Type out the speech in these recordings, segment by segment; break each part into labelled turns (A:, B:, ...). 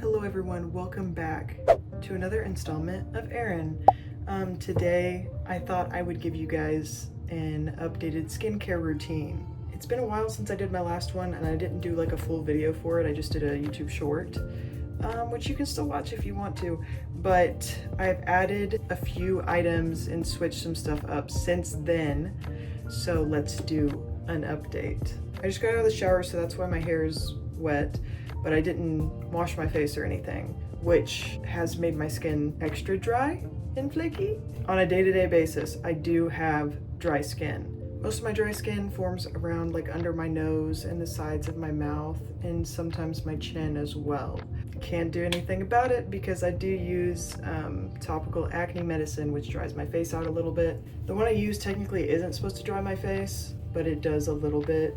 A: Hello everyone, welcome back to another installment of Erin. Today I thought I would give you guys an updated skincare routine. It's been a while since I did my last one and I didn't do like a full video for it. I just did a YouTube short, which you can still watch if you want to, but I've added a few items and switched some stuff up since then. So let's do an update. I just got out of the shower, so that's why my hair is wet, but I didn't wash my face or anything, which has made my skin extra dry and flaky. On a day-to-day basis, I do have dry skin. Most of my dry skin forms around like under my nose and the sides of my mouth and sometimes my chin as well. Can't do anything about it because I do use topical acne medicine, which dries my face out a little bit. The one I use technically isn't supposed to dry my face, but it does a little bit.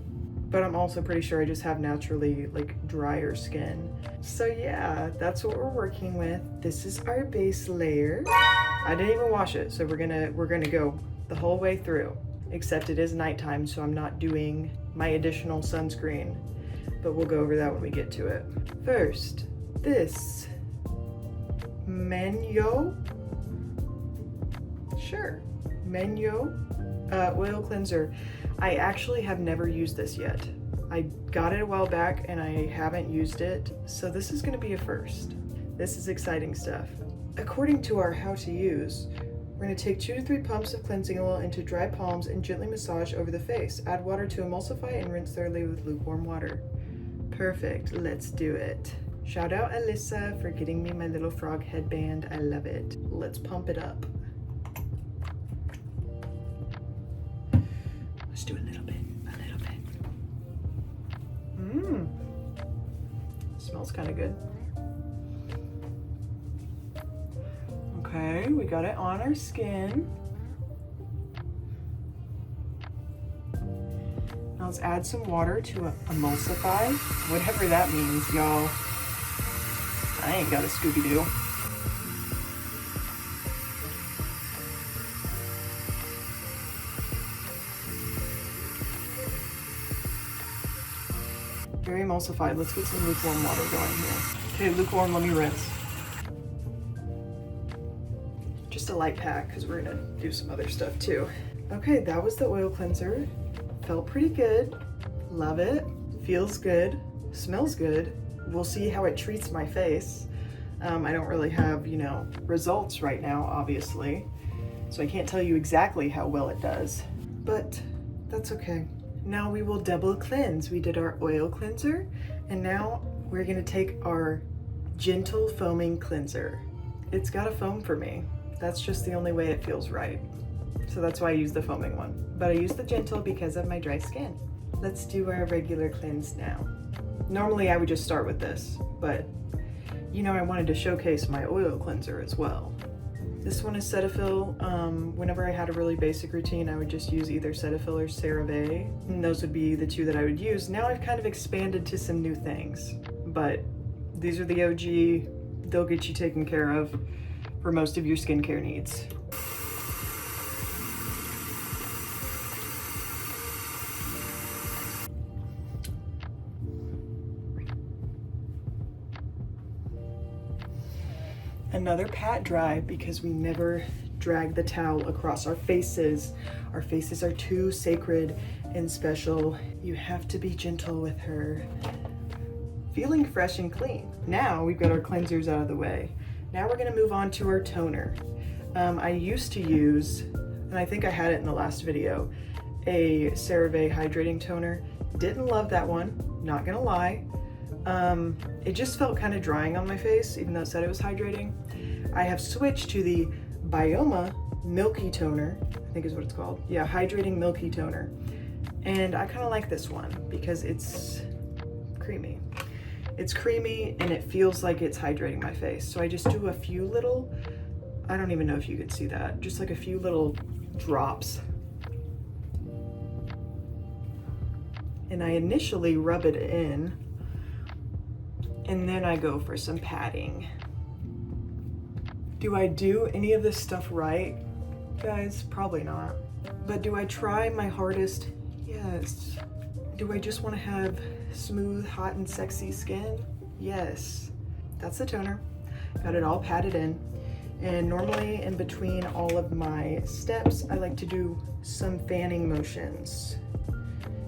A: But I'm also pretty sure I just have naturally like drier skin. So yeah, that's what we're working with. This is our base layer. I didn't even wash it, so we're gonna go the whole way through. Except it is nighttime, so I'm not doing my additional sunscreen. But we'll go over that when we get to it. First, this Manyo, oil cleanser. I actually have never used this yet. I got it a while back and I haven't used it, so this is gonna be a first. This is exciting stuff. According to our how to use, we're gonna take 2 to 3 pumps of cleansing oil into dry palms and gently massage over the face. Add water to emulsify and rinse thoroughly with lukewarm water. Perfect, let's do it. Shout out Alyssa for getting me my little frog headband. I love it. Let's pump it up. Let's do a little bit. Smells kind of good. Okay, we got it on our skin. Now let's add some water to emulsify, whatever that means, y'all. I ain't got a Scooby-Doo. Very emulsified. Let's get some lukewarm water going here. Okay, lukewarm, let me rinse. Just a light pack because we're gonna do some other stuff too. Okay, that was the oil cleanser. Felt pretty good. Love it. Feels good. Smells good. We'll see how it treats my face. I don't really have, results right now, obviously. So I can't tell you exactly how well it does, but that's okay. Now we will double cleanse. We did our oil cleanser, and now we're gonna take our gentle foaming cleanser. It's got a foam for me. That's just the only way it feels right. So that's why I use the foaming one. But I use the gentle because of my dry skin. Let's do our regular cleanse now. Normally I would just start with this, but I wanted to showcase my oil cleanser as well. This one is Cetaphil. Whenever I had a really basic routine, I would just use either Cetaphil or Cera Ve, and those would be the two that I would use. Now I've kind of expanded to some new things, but these are the OG. They'll get you taken care of for most of your skincare needs. Another pat dry because we never drag the towel across our faces. Our faces are too sacred and special. You have to be gentle with her. Feeling fresh and clean. Now we've got our cleansers out of the way. Now we're gonna move on to our toner. I used to use, and I think I had it in the last video, a Cera Ve hydrating toner. Didn't love that one, not gonna lie. It just felt kind of drying on my face, even though it said it was hydrating. I have switched to the Byoma milky toner, I think is what it's called. Yeah, hydrating milky toner. And I kind of like this one because it's creamy. It's creamy and it feels like it's hydrating my face. So I just do a few little, I don't even know if you could see that, just like a few little drops. And I initially rub it in, and then I go for some patting. Do I do any of this stuff right, guys? Probably not. But do I try my hardest? Yes. Do I just want to have smooth, hot, and sexy skin? Yes. that's the toner. Got it all patted in. And normally in between all of my steps, I like to do some fanning motions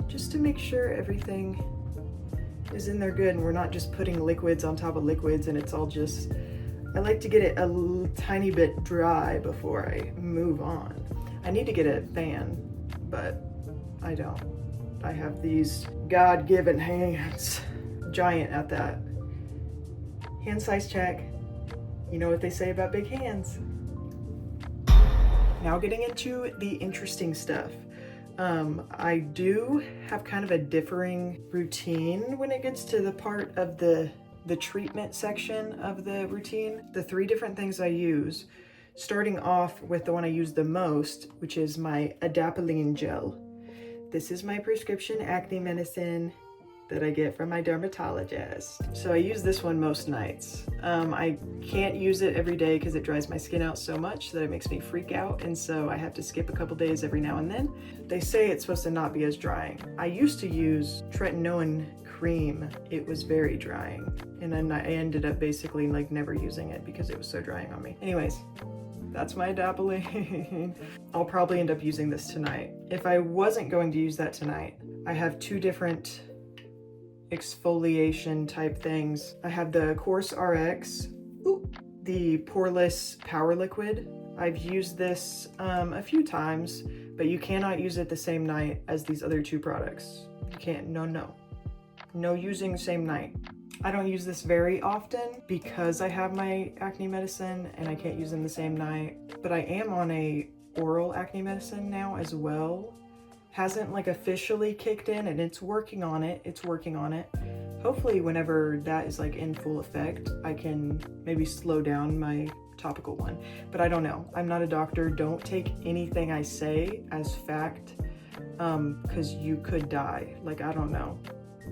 A: just to make sure everything is in there good and we're not just putting liquids on top of liquids and it's all just, I like to get it a tiny bit dry before I move on. I need to get a fan, but I don't. I have these God-given hands. Giant at that. Hand size check. You know what they say about big hands. Now getting into the interesting stuff. I do have kind of a differing routine when it gets to the part of the treatment section of the routine. The 3 different things I use, starting off with the one I use the most, which is my adapalene gel. This is my prescription acne medicine that I get from my dermatologist. So I use this one most nights. I can't use it every day because it dries my skin out so much that it makes me freak out, and so I have to skip a couple days every now and then. They say it's supposed to not be as drying. I used to use tretinoin cream. It was very drying, and then I ended up basically like never using it because it was so drying on me. Anyways, that's my adapalene. I'll probably end up using this tonight. If I wasn't going to use that tonight, I have 2 different exfoliation type things. I have the Corsrx, the poreless power liquid. I've used this a few times, but you cannot use it the same night as these other 2 products. You can't, no using same night. I don't use this very often because I have my acne medicine and I can't use them the same night, but I am on a oral acne medicine now as well. Hasn't like officially kicked in and it's working on it. Hopefully whenever that is like in full effect, I can maybe slow down my topical one, but I don't know. I'm not a doctor. Don't take anything I say as fact, because you could die. Like, I don't know.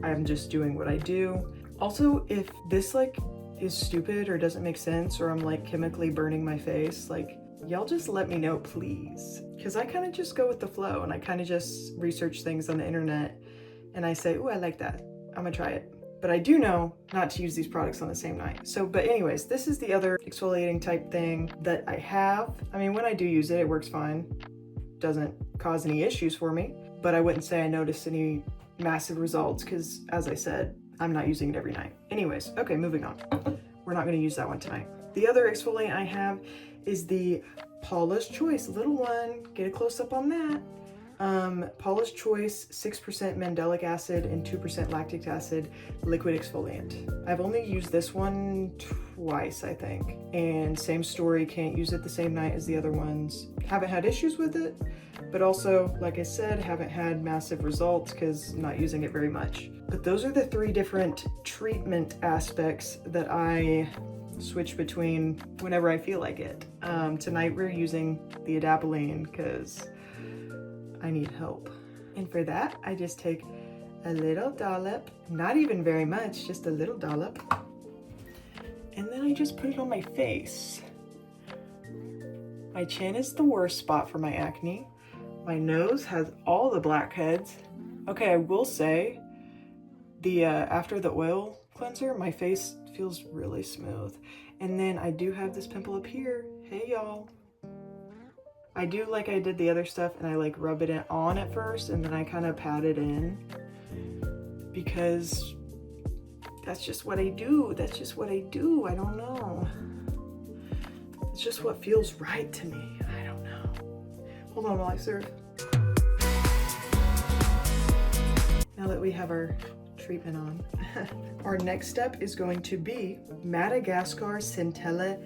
A: I'm just doing what I do. Also, if this like is stupid or doesn't make sense, or I'm like chemically burning my face, like, y'all just let me know, please. Because I kind of just go with the flow and I kind of just research things on the internet and I say, oh, I like that. I'm gonna try it. But I do know not to use these products on the same night. So, but anyways, this is the other exfoliating type thing that I have. I mean, when I do use it, it works fine. Doesn't cause any issues for me, but I wouldn't say I noticed any massive results because, as I said, I'm not using it every night. Anyways, okay, moving on. We're not gonna use that one tonight. The other exfoliant I have is the Paula's Choice little one. Get a close up on that. Paula's Choice 6% mandelic acid and 2% lactic acid liquid exfoliant. I've only used this one twice, I think, and same story, can't use it the same night as the other ones. Haven't had issues with it, but also, like I said, haven't had massive results because I'm not using it very much. But those are the 3 different treatment aspects that I switch between whenever I feel like it. Tonight we're using the adapalene because I need help. And for that, I just take a little dollop, not even very much, just a little dollop. And then I just put it on my face. My chin is the worst spot for my acne. My nose has all the blackheads. Okay, I will say, the after the oil cleanser, my face feels really smooth. And then I do have this pimple up here. Hey y'all. I do like I did the other stuff and I like rub it on at first and then I kind of pat it in because that's just what I do. That's just what I do. I don't know. It's just what feels right to me. I don't know. Hold on while I serve. Now that we have our treatment on, our next step is going to be Madagascar Centella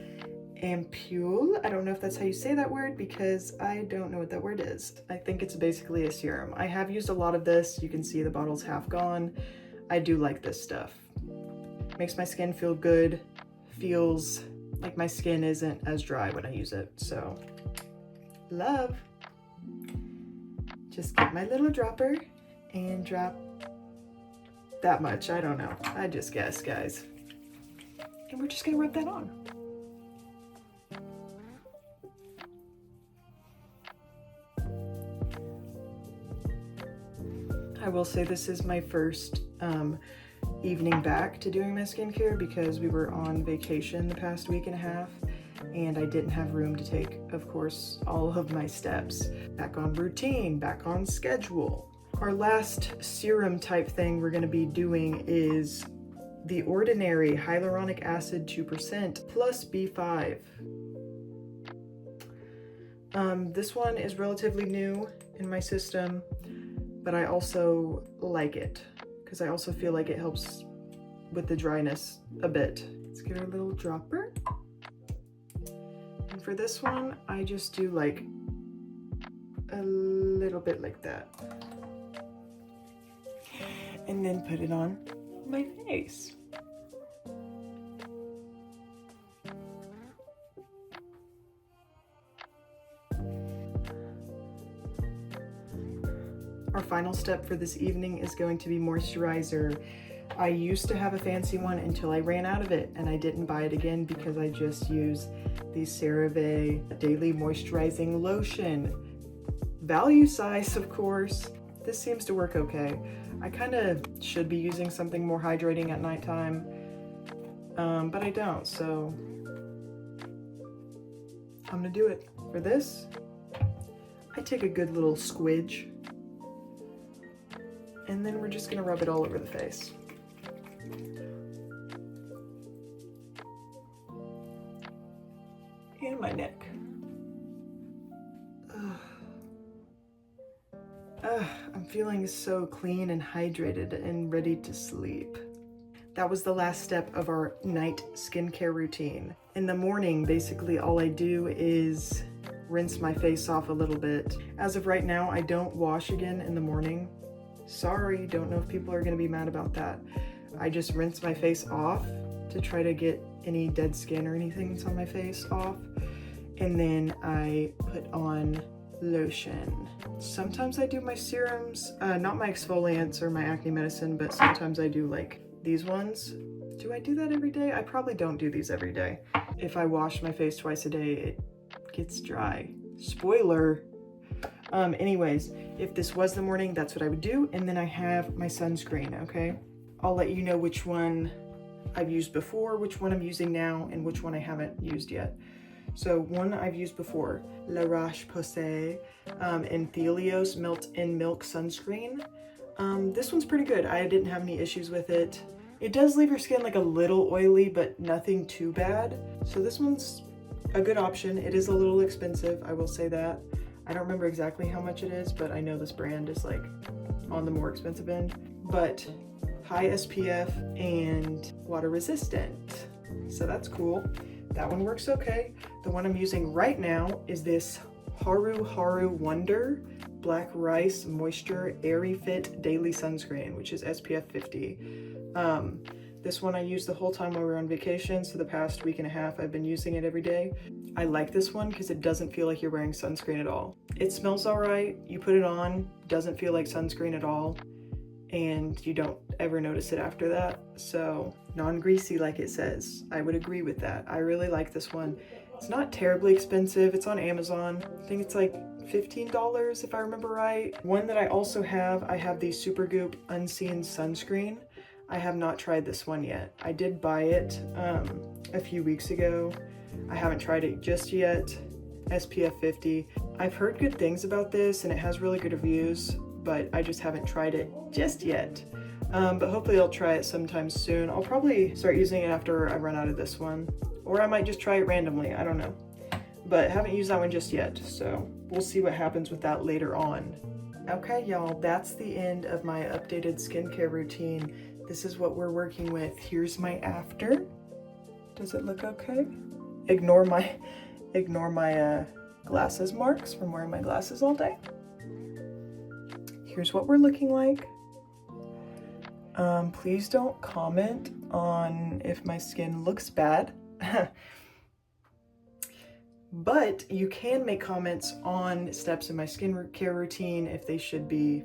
A: Ampule. I don't know if that's how you say that word because I don't know what that word is. I think it's basically a serum. I have used a lot of this. You can see the bottle's half gone. I do like this stuff. Makes my skin feel good. Feels like my skin isn't as dry when I use it. So, love. Just get my little dropper and drop that much. I don't know. I just guess, guys. And we're just gonna rub that on. I will say this is my first evening back to doing my skincare because we were on vacation the past week and a half and I didn't have room to take, of course, all of my steps. Back on routine, back on schedule. Our last serum type thing we're gonna be doing is the Ordinary Hyaluronic Acid 2% plus B5. This one is relatively new in my system, but I also like it because I also feel like it helps with the dryness a bit. Let's get our little dropper. And for this one, I just do like a little bit like that. And then put it on my face. Our final step for this evening is going to be moisturizer. I used to have a fancy one until I ran out of it and I didn't buy it again because I just use the Cera Ve Daily Moisturizing Lotion. Value size, of course. This seems to work okay. I kind of should be using something more hydrating at nighttime, but I don't, so I'm gonna do it. For this, I take a good little squidge, and then we're just gonna rub it all over the face. And my neck. I'm feeling so clean and hydrated and ready to sleep. That was the last step of our night skincare routine. In the morning, basically all I do is rinse my face off a little bit. As of right now, I don't wash again in the morning. Sorry, don't know if people are gonna be mad about that. I just rinse my face off to try to get any dead skin or anything that's on my face off. And then I put on lotion. Sometimes I do my serums, not my exfoliants or my acne medicine, but sometimes I do like these ones. Do I do that every day? I probably don't do these every day. If I wash my face twice a day, it gets dry. Spoiler. Anyways, if this was the morning, that's what I would do. And then I have my sunscreen, okay? I'll let you know which one I've used before, which one I'm using now, and which one I haven't used yet. So one I've used before, Roche Posay in Thelios Melt-in Milk Sunscreen. This one's pretty good. I didn't have any issues with it. It does leave your skin like a little oily, but nothing too bad. So this one's a good option. It is a little expensive, I will say that. I don't remember exactly how much it is, but I know this brand is like on the more expensive end. But high SPF and water resistant. So that's cool. That one works okay. The one I'm using right now is this HaruHaru Wonder Black Rice Moisture Airy Fit Daily Sunscreen, which is SPF 50. This one I used the whole time while we were on vacation, so the past week and a half I've been using it every day. I like this one because it doesn't feel like you're wearing sunscreen at all. It smells all right, you put it on, doesn't feel like sunscreen at all, and you don't ever notice it after that. So non-greasy like it says. I would agree with that. I really like this one. It's not terribly expensive. It's on Amazon. I think it's like $15 if I remember right. One that I also have, I have the Supergoop Unseen Sunscreen. I have not tried this one yet. I did buy it a few weeks ago. I haven't tried it just yet. SPF 50. I've heard good things about this and it has really good reviews, but I just haven't tried it just yet. But hopefully I'll try it sometime soon. I'll probably start using it after I run out of this one, or I might just try it randomly, I don't know. But haven't used that one just yet, so we'll see what happens with that later on. Okay, y'all, that's the end of my updated skincare routine. This is what we're working with. Here's my after. Does it look okay? Ignore my glasses marks from wearing my glasses all day. Here's what we're looking like. Please don't comment on if my skin looks bad. But you can make comments on steps in my skincare routine if they should be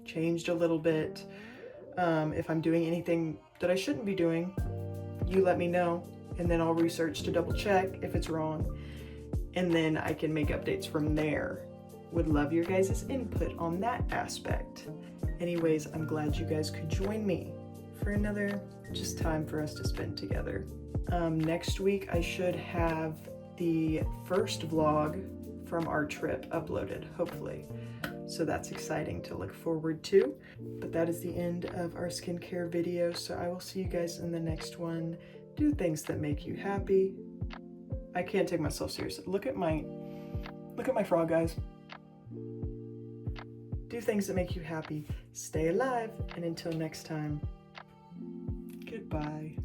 A: changed a little bit. If I'm doing anything that I shouldn't be doing, you let me know, and then I'll research to double check if it's wrong, and then I can make updates from there. Would love your guys' input on that aspect. Anyways, I'm glad you guys could join me for another just time for us to spend together. Next week I should have the first vlog from our trip uploaded, hopefully. So that's exciting to look forward to. But that is the end of our skincare video, so I will see you guys in the next one. Do things that make you happy. I can't take myself seriously. Look at my frog, guys. Do things that make you happy. Stay alive, and until next time, goodbye.